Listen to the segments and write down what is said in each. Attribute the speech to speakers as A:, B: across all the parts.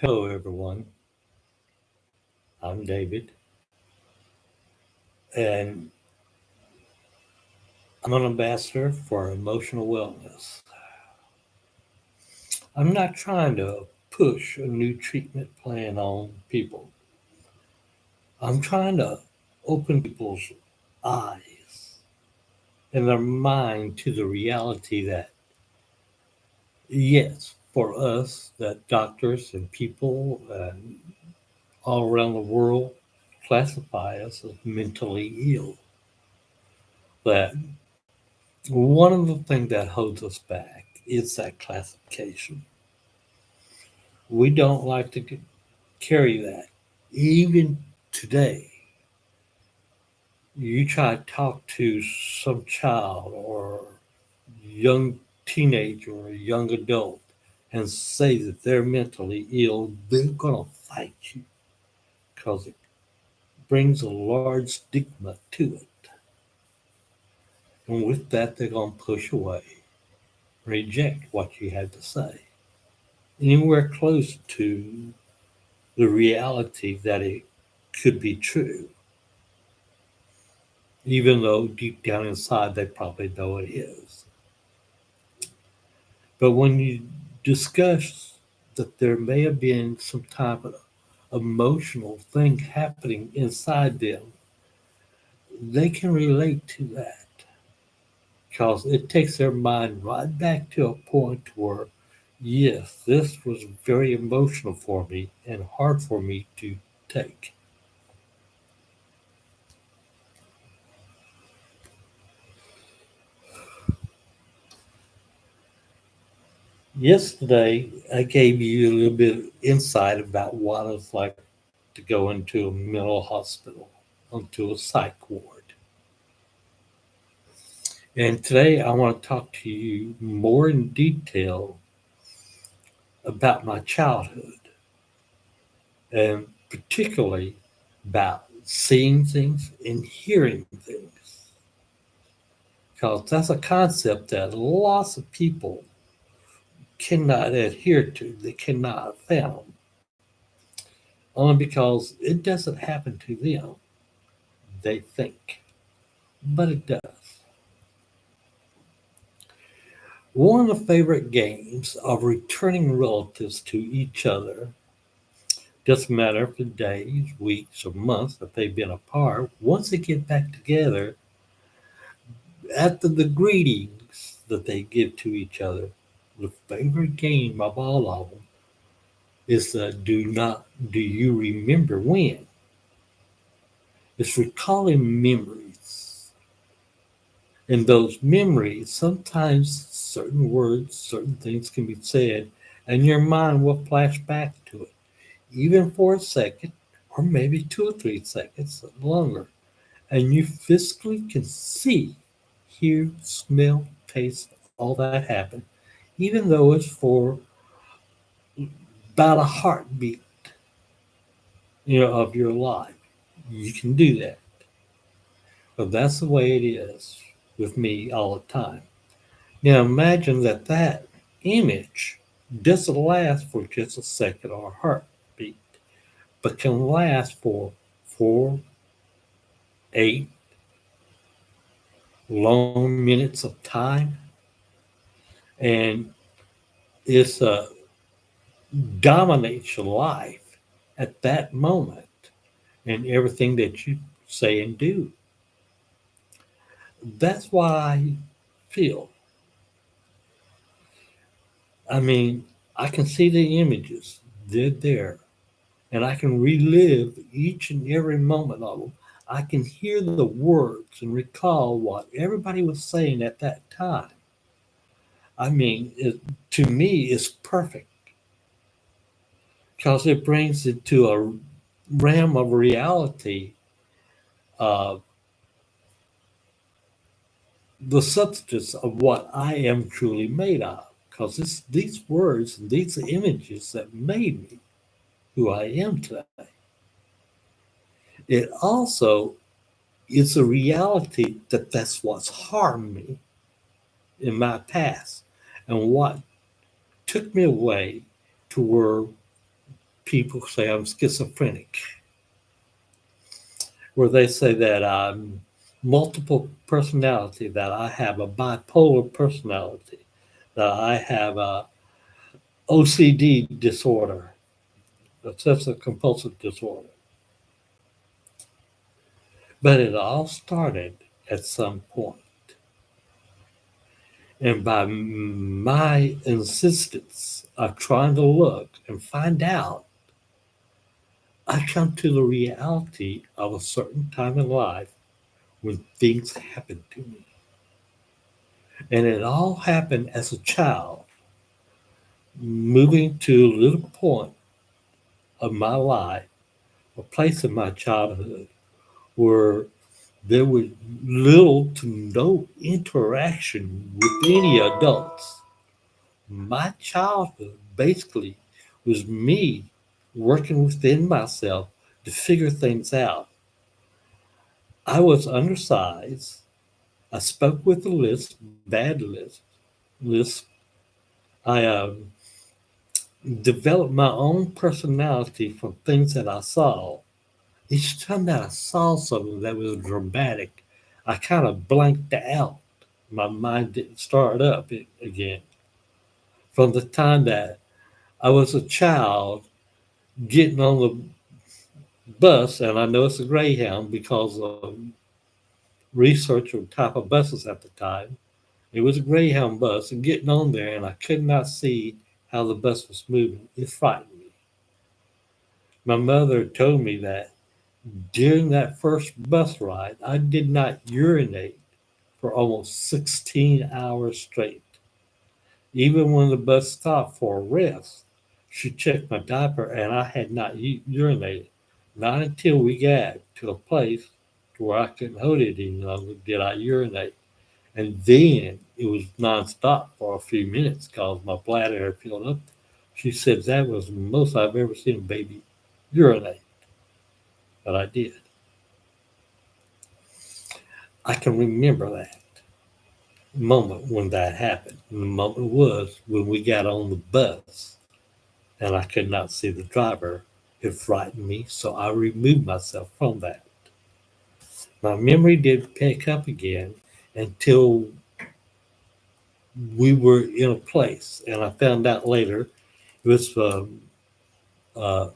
A: Hello, everyone. I'm David, and I'm an ambassador for emotional wellness. I'm not trying to push a new treatment plan on people. I'm trying to open people's eyes and their mind to the reality that, yes, for us, that doctors and people all around the world classify us as mentally ill. That one of the things that holds us back is that classification. We don't like to carry that. Even today, you try to talk to some child or young teenager or young adult and say that they're mentally ill, they're going to fight you because it brings a large stigma to it. And with that, they're going to push away, reject what you have to say. Anywhere close to the reality that it could be true, even though deep down inside they probably know it is. But when you discuss that there may have been some type of emotional thing happening inside them, they can relate to that because it takes their mind right back to a point where, yes, this was very emotional for me and hard for me to take. Yesterday, I gave you a little bit of insight about what it's like to go into a mental hospital, onto a psych ward. And today, I want to talk to you more in detail about my childhood, and particularly about seeing things and hearing things. Because that's a concept that lots of people cannot adhere to, they cannot fathom, only because it doesn't happen to them. They think, but it does. One of the favorite games of returning relatives to each other, doesn't matter if it's days, weeks, or months that they've been apart, once they get back together, after the greetings that they give to each other, the favorite game of all of them is the do you remember when? It's recalling memories. In those memories, sometimes certain words, certain things can be said, and your mind will flash back to it, even for a second, or maybe 2 or 3 seconds longer. And you physically can see, hear, smell, taste, all that happen, even though it's for about a heartbeat, of your life. You can do that. But that's the way it is with me all the time. Now imagine that that image doesn't last for just a second or a heartbeat, but can last for 4, 8 long minutes of time, and it's dominates your life at that moment and everything that you say and do. That's why I feel. I mean, I can see the images, they're there, and I can relive each and every moment of them. I can hear the words and recall what everybody was saying at that time. I mean, to me, it's perfect because it brings it to a realm of reality of the substance of what I am truly made of. Because it's these words and these images that made me who I am today. It also is a reality that that's what's harmed me in my past and what took me away to where people say I'm schizophrenic, where they say that I'm multiple personality, that I have a bipolar personality, that I have a OCD disorder, obsessive compulsive disorder. But it all started at some point. And by my insistence of trying to look and find out, I come to the reality of a certain time in life when things happened to me. And it all happened as a child, moving to a little point of my life, a place in my childhood where there was little to no interaction with any adults. My childhood basically was me working within myself to figure things out. I was undersized. I spoke with a lisp, bad lisp. I developed my own personality from things that I saw. Each time that I saw something that was dramatic, I kind of blanked out. My mind didn't start up again. From the time that I was a child getting on the bus, and I know it's a Greyhound because of research of type of buses at the time. It was a Greyhound bus, and getting on there, and I could not see how the bus was moving. It frightened me. My mother told me that during that first bus ride, I did not urinate for almost 16 hours straight. Even when the bus stopped for a rest, she checked my diaper and I had not urinated. Not until we got to a place where I couldn't hold it any longer did I urinate. And then it was nonstop for a few minutes because my bladder had filled up. She said that was the most I've ever seen a baby urinate, but I did. I can remember that moment when that happened. And the moment was when we got on the bus and I could not see the driver. It frightened me, so I removed myself from that. My memory didn't pick up again until we were in a place, and I found out later it was a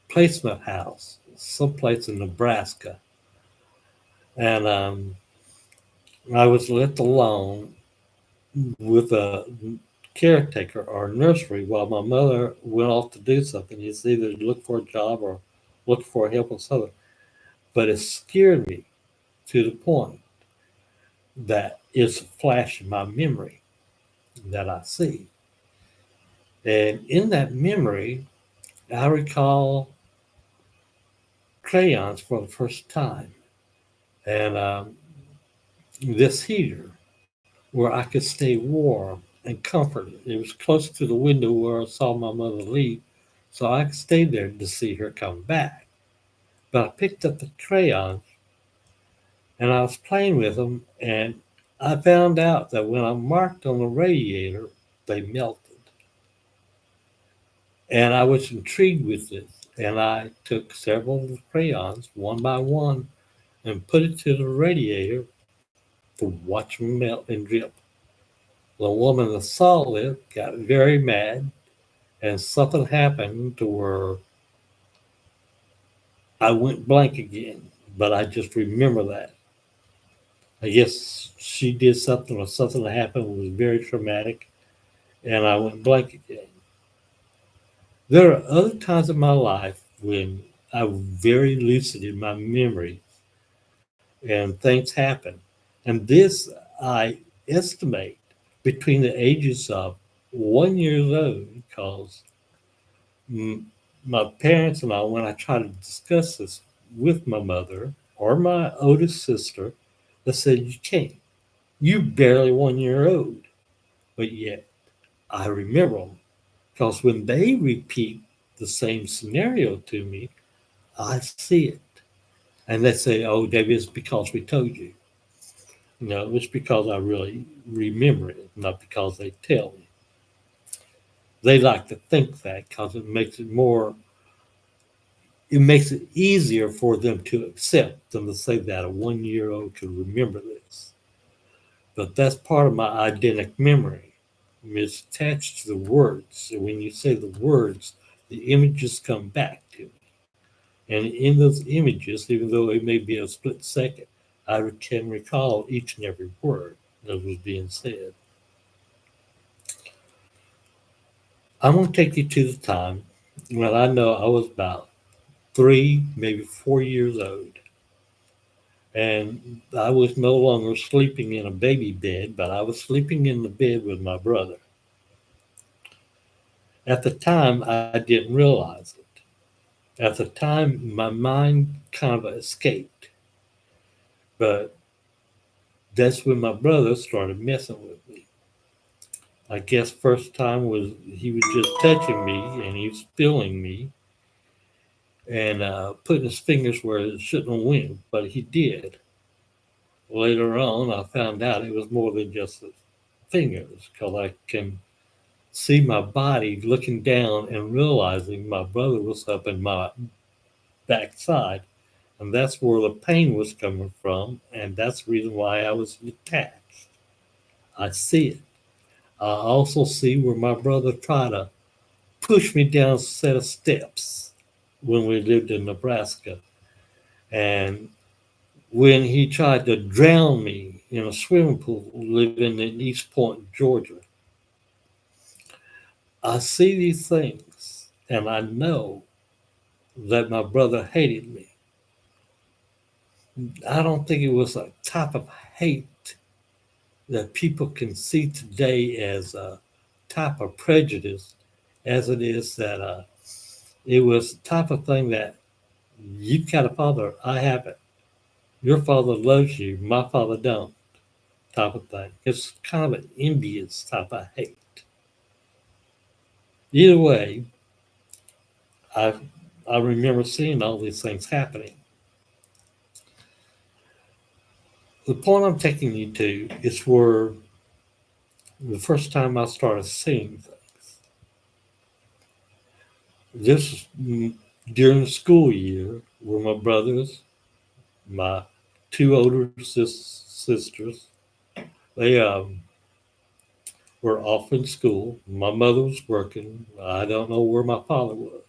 A: placement house, someplace in Nebraska. And I was left alone with a caretaker or nursery while my mother went off to do something. It's either to look for a job or look for help with something. But it scared me to the point that it's a flash in my memory that I see. And in that memory, I recall crayons for the first time and this heater where I could stay warm and comforted. It was close to the window where I saw my mother leave, so I could stay there to see her come back. But I picked up the crayons and I was playing with them, and I found out that when I marked on the radiator, they melted. And I was intrigued with this, and I took several of the crayons one by one and put it to the radiator to watch them melt and drip. The woman that saw it got very mad, and something happened to where I went blank again. But I just remember that. I guess she did something or something that happened was very traumatic, and I went blank again. There are other times in my life when I'm very lucid in my memory and things happen. And this I estimate between the ages of 1 year old because my parents and I, when I try to discuss this with my mother or my oldest sister, they said, "You can't. You're barely 1 year old." But yet I remember them because when they repeat the same scenario to me, I see it. And they say, "Oh, David, it's because we told you." No, it's because I really remember it, not because they tell me. They like to think that because it makes it easier for them to accept than to say that a 1 year old could remember this. But that's part of my eidetic memory. It's attached to the words. So when you say the words, the images come back to me. And in those images, even though it may be a split second, I can recall each and every word that was being said. I'm going to take you to the time when I know I was about 3, maybe 4 years old. And I was no longer sleeping in a baby bed, but I was sleeping in the bed with my brother. At the time, I didn't realize it. At the time, my mind kind of escaped. But that's when my brother started messing with me. I guess first time was he was just touching me and he was feeling me and putting his fingers where it shouldn't have went, but he did. Later on, I found out it was more than just the fingers because I can see my body looking down and realizing my brother was up in my backside, and that's where the pain was coming from, and that's the reason why I was detached. I see it. I also see where my brother tried to push me down a set of steps when we lived in Nebraska, and when he tried to drown me in a swimming pool living in East Point, Georgia. I see these things, and I know that my brother hated me. I don't think it was a type of hate that people can see today as a type of prejudice, as it is that it was the type of thing that you've got a father, I haven't. Your father loves you, my father don't, type of thing. It's kind of an envious type of hate. Either way, I I remember seeing all these things happening. The point I'm taking you to is where the first time I started seeing things. This during the school year, where my brothers, my two older sisters, they were off in school. My mother was working. I don't know where my father was.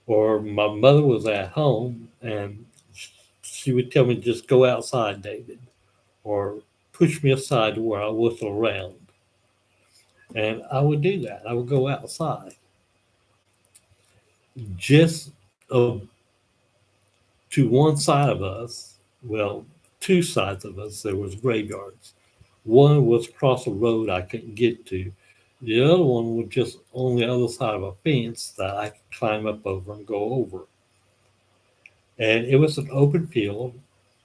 A: Or my mother was at home and she would tell me, just go outside, David, or push me aside to where I wasn't around. And I would do that. I would go outside. Just to one side of us, well, two sides of us, there was graveyards. One was across a road I couldn't get to. The other one was just on the other side of a fence that I could climb up over and go over. And it was an open field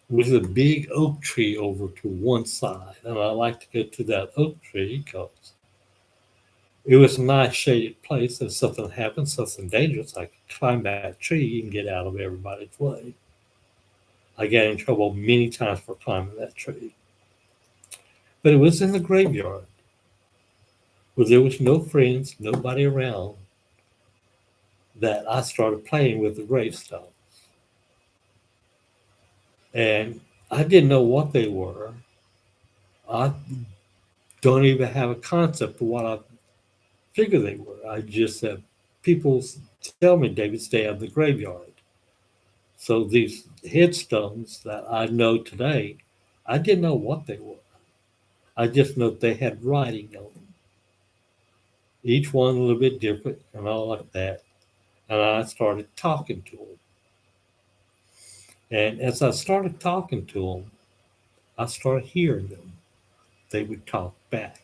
A: with a big oak tree over to one side. And I like to go to that oak tree because it was a nice shaded place. If something happened, something dangerous, I could climb that tree and get out of everybody's way. I got in trouble many times for climbing that tree. But it was in the graveyard where there was no friends, nobody around, that I started playing with the gravestone. And I didn't know what they were. I don't even have a concept of what I figure they were. I just said, people tell me, David, stay out of the graveyard. So these headstones that I know today, I didn't know what they were. I just know they had writing on them. Each one a little bit different and all like that. And I started talking to them. And as I started talking to them, I started hearing them. They would talk back.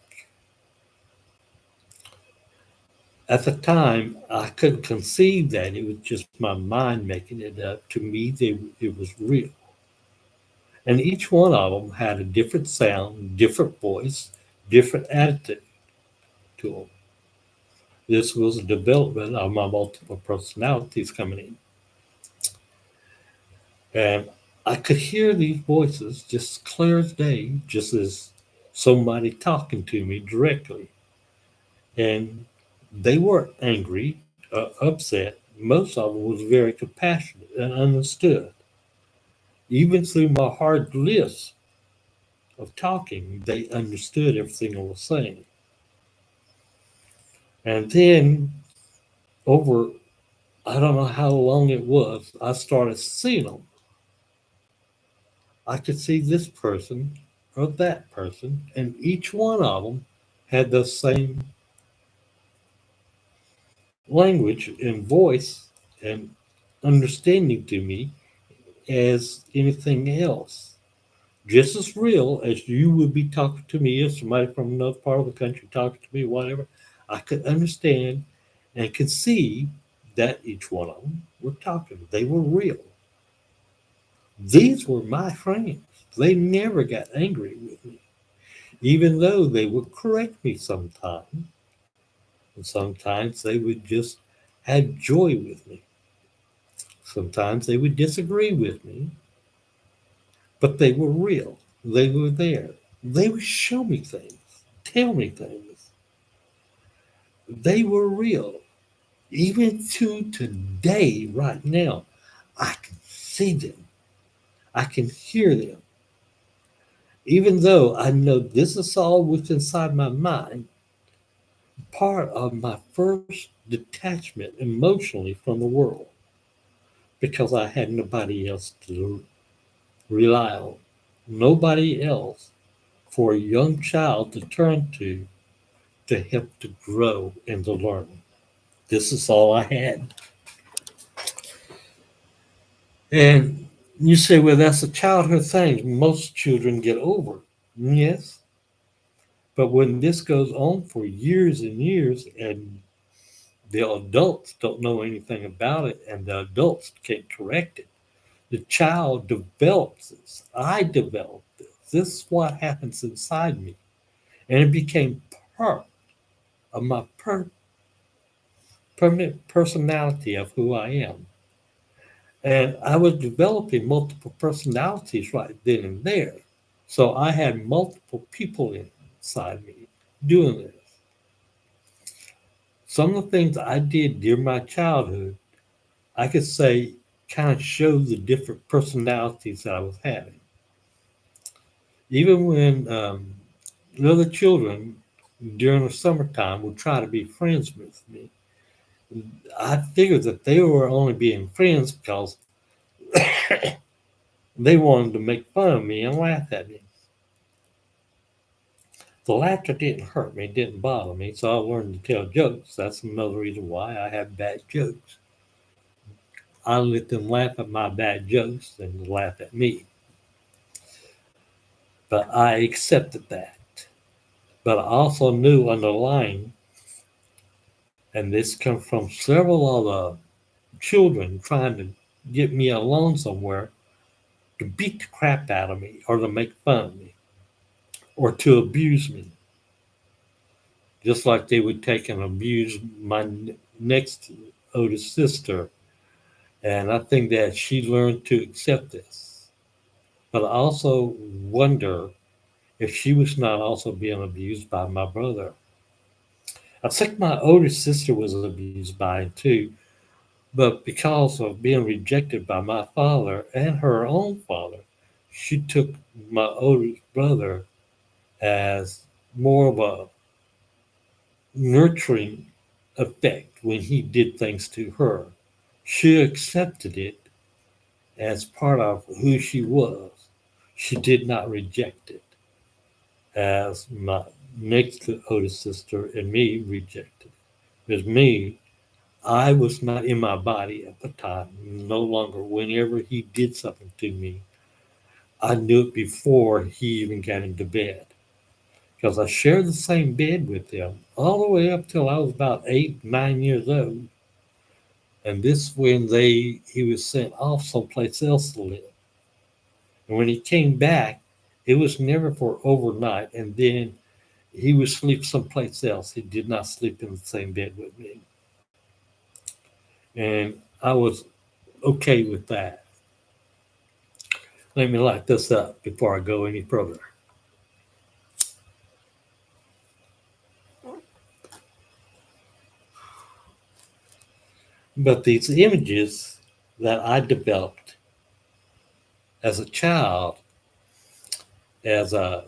A: At the time, I couldn't conceive that it was just my mind making it up. To me, it was real. And each one of them had a different sound, different voice, different attitude to them. This was a development of my multiple personalities coming in. And I could hear these voices just clear as day, just as somebody talking to me directly. And they weren't angry, upset. Most of them was very compassionate and understood. Even through my hard list of talking, they understood everything I was saying. And then over, I don't know how long it was, I started seeing them. I could see this person or that person, and each one of them had the same language and voice and understanding to me as anything else. Just as real as you would be talking to me, as somebody from another part of the country talking to me, whatever, I could understand and could see that each one of them were talking. They were real. These were my friends. They never got angry with me, even though they would correct me sometimes. And sometimes they would just have joy with me. Sometimes they would disagree with me, but they were real. They were there. They would show me things, tell me things. They were real. Even to today, right now, I can see them. I can hear them. Even though I know this is all within inside my mind, part of my first detachment emotionally from the world because I had nobody else to rely on, nobody else for a young child to turn to help to grow and to learn. This is all I had. And you say, well, that's a childhood thing. Most children get over. Yes. But when this goes on for years and years, and the adults don't know anything about it, and the adults can't correct it, the child develops this. I developed this. This is what happens inside me. And it became part of my permanent personality of who I am. And I was developing multiple personalities right then and there. So I had multiple people inside me doing this. Some of the things I did during my childhood, I could say kind of showed the different personalities that I was having. Even when the other children during the summertime would try to be friends with me, I figured that they were only being friends because they wanted to make fun of me and laugh at me. The laughter didn't hurt me, didn't bother me, so I learned to tell jokes. That's another reason why I have bad jokes. I let them laugh at my bad jokes than to laugh at me. But I accepted that. But I also knew underlying, and this comes from several of the children trying to get me alone somewhere to beat the crap out of me or to make fun of me or to abuse me, just like they would take and abuse my next oldest sister. And I think that she learned to accept this. But I also wonder if she was not also being abused by my brother. I think my older sister was abused by it too, but because of being rejected by my father and her own father, she took my older brother as more of a nurturing effect when he did things to her. She accepted it as part of who she was. She did not reject it as my next oldest sister and me rejected. With me, I was not in my body at the time, no longer. Whenever he did something to me, I knew it before he even got into bed. Because I shared the same bed with him all the way up till I was about 8, 9 years old. And this when he was sent off someplace else to live. And when he came back, it was never for overnight. And then he would sleep someplace else. He did not sleep in the same bed with me. And I was okay with that. Let me light this up before I go any further. But these images that I developed as a child, as a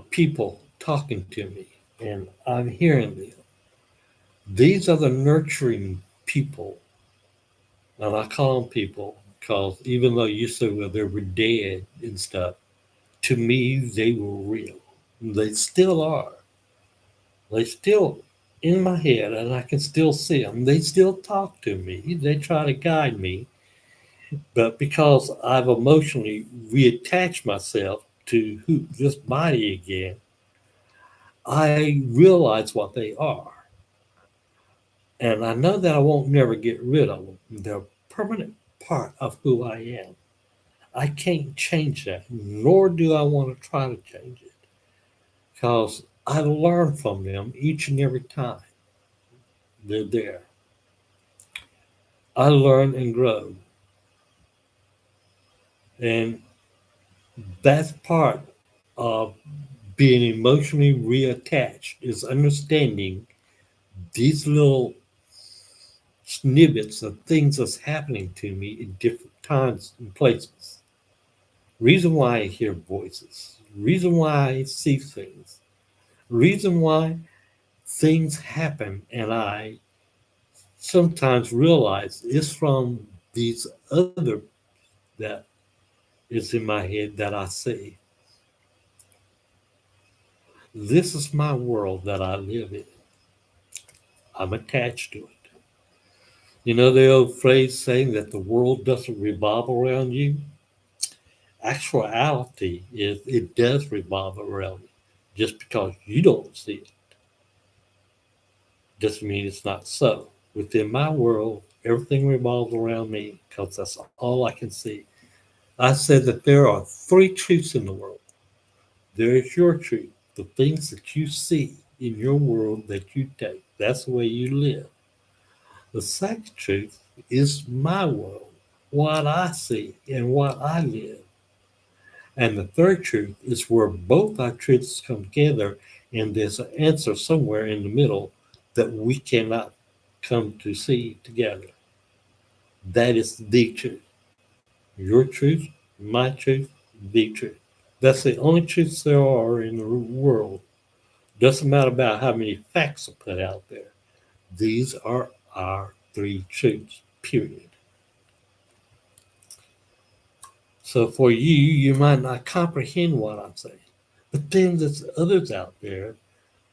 A: people talking to me, and I'm hearing them. These are the nurturing people, and I call them people because even though you said well they were dead and stuff, to me they were real. They still are. They still in my head, and I can still see them. They still talk to me. They try to guide me, but because I've emotionally reattached myself to this body again, I realize what they are. And I know that I won't never get rid of them. They're a permanent part of who I am. I can't change that, nor do I want to try to change it because I learn from them each and every time they're there. I learn and grow. And that's part of being emotionally reattached is understanding these little snippets of things that's happening to me in different times and places. Reason why I hear voices, reason why I see things, reason why things happen, and I sometimes realize it's from these other that is in my head that I see. This is my world that I live in. I'm attached to it. You know the old phrase saying that the world doesn't revolve around you? Actuality is it does revolve around you. Just because you don't see it doesn't mean it's not so. Within my world, everything revolves around me because that's all I can see. I said that there are three truths in the world. There is your truth, the things that you see in your world that you take. That's the way you live. The second truth is my world, what I see and what I live. And the third truth is where both our truths come together, and there's an answer somewhere in the middle that we cannot come to see together. That is the truth. Your truth, my truth, the truth. That's the only truths there are in the world. Doesn't matter about how many facts are put out there. These are our three truths, period. So for you, you might not comprehend what I'm saying. But then there's others out there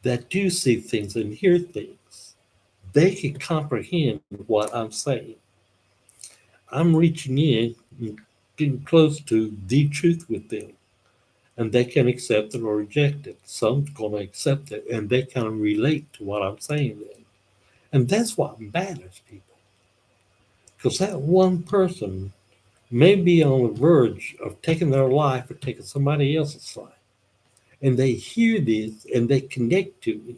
A: that do see things and hear things. They can comprehend what I'm saying. I'm reaching in and getting close to the truth with them. And they can accept it or reject it. Some's going to accept it and they can relate to what I'm saying then. And that's what matters, people. Because that one person may be on the verge of taking their life or taking somebody else's life. And they hear this and they connect to me.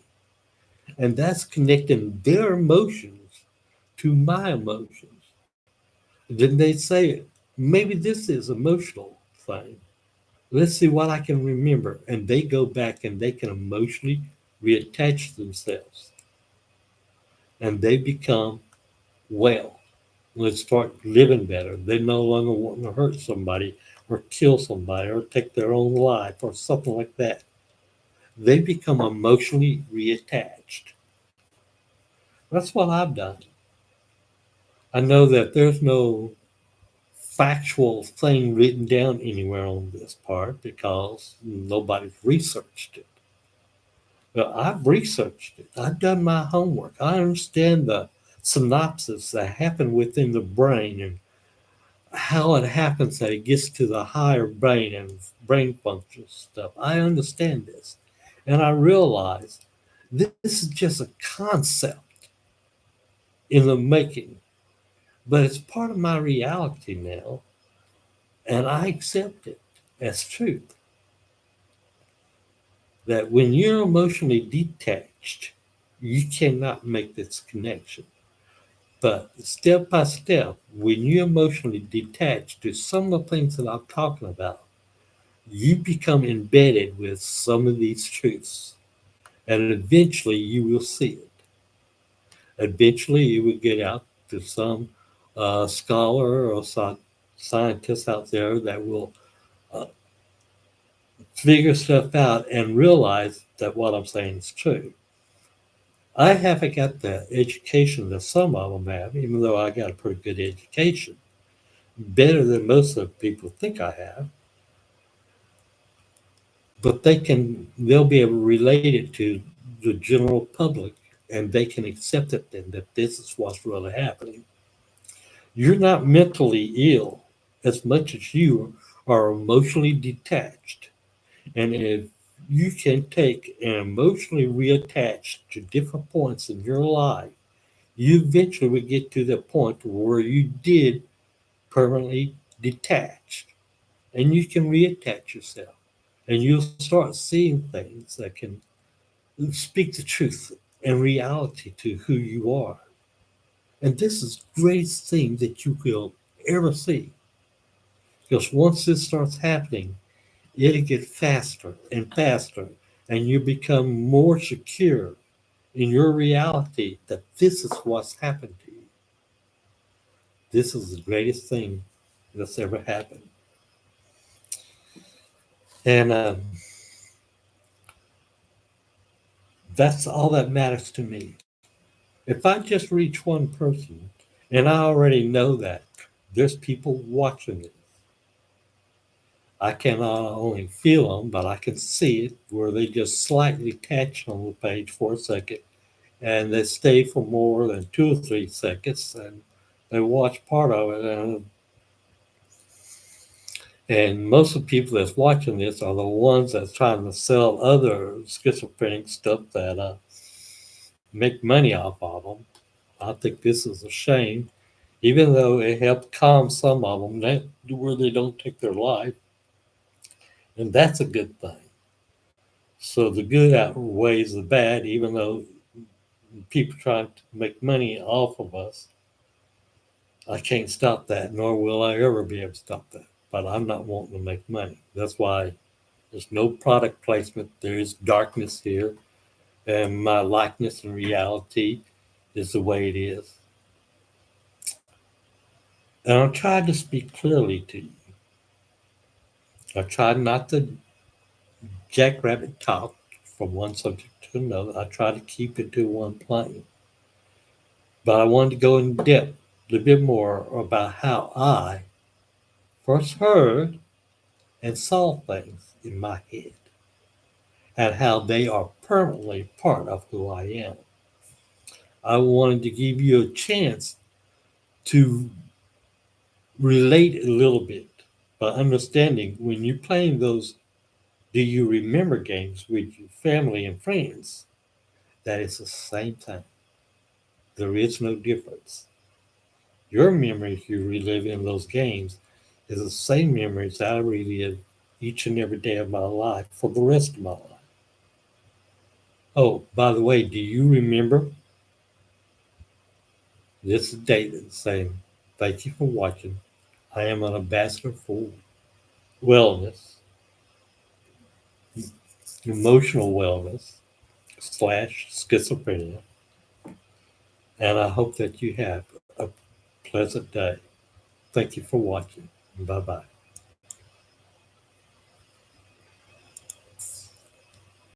A: And that's connecting their emotions to my emotions. Then they say, maybe this is emotional thing. Let's see what I can remember. And they go back and they can emotionally reattach themselves. And they become well. Let's start living better. They no longer want to hurt somebody or kill somebody or take their own life or something like that. They become emotionally reattached. That's what I've done. I know that there's no factual thing written down anywhere on this part because nobody's researched it. But I've researched it. I've done my homework. I understand the synopsis that happen within the brain and how it happens that it gets to the higher brain and brain function stuff. I understand this. And I realize this is just a concept in the making, but it's part of my reality now, and I accept it as truth. That when you're emotionally detached, you cannot make this connection. But step by step, when you're emotionally detached to some of the things that I'm talking about, you become embedded with some of these truths. And eventually you will see it. Eventually it will get out to some scholar or scientist out there that will uh, figure stuff out and realize that what I'm saying is true. I haven't got the education that some of them have, even though I got a pretty good education, better than most of the people think I have. But they'll be able to relate it to the general public, and they can accept it then that this is what's really happening. You're not mentally ill as much as you are emotionally detached. And if you can take and emotionally reattach to different points in your life, you eventually will get to the point where you did permanently detach. And you can reattach yourself. And you'll start seeing things that can speak the truth and reality to who you are. And this is the greatest thing that you will ever see. Because once this starts happening, it'll get faster and faster, and you become more secure in your reality that this is what's happened to you. This is the greatest thing that's ever happened. And that's all that matters to me. If I just reach one person, and I already know that there's people watching it, I can not only feel them, but I can see it where they just slightly touch on the page for a second and they stay for more than 2 or 3 seconds and they watch part of it. And most of the people that's watching this are the ones that's trying to sell other schizophrenic stuff that make money off of them. I think this is a shame, even though it helped calm some of them that, where they don't take their life. And that's a good thing. So the good outweighs the bad, even though people trying to make money off of us. I can't stop that, nor will I ever be able to stop that. But I'm not wanting to make money. That's why there's no product placement. There is darkness here, and my likeness and reality is the way it is. And I tried to speak clearly to you. I tried not to jackrabbit talk from one subject to another. I tried to keep it to one plane. But I wanted to go in depth a little bit more about how I first heard and saw things in my head and how they are permanently part of who I am. I wanted to give you a chance to relate a little bit by understanding when you're playing those do you remember games with your family and friends that it's the same thing. There is no difference. Your memories you relive in those games is the same memories I relive each and every day of my life for the rest of my life. Oh, by the way, do you remember? This is David saying, thank you for watching. I am an ambassador for wellness, emotional wellness slash schizophrenia. And I hope that you have a pleasant day. Thank you for watching. Bye bye.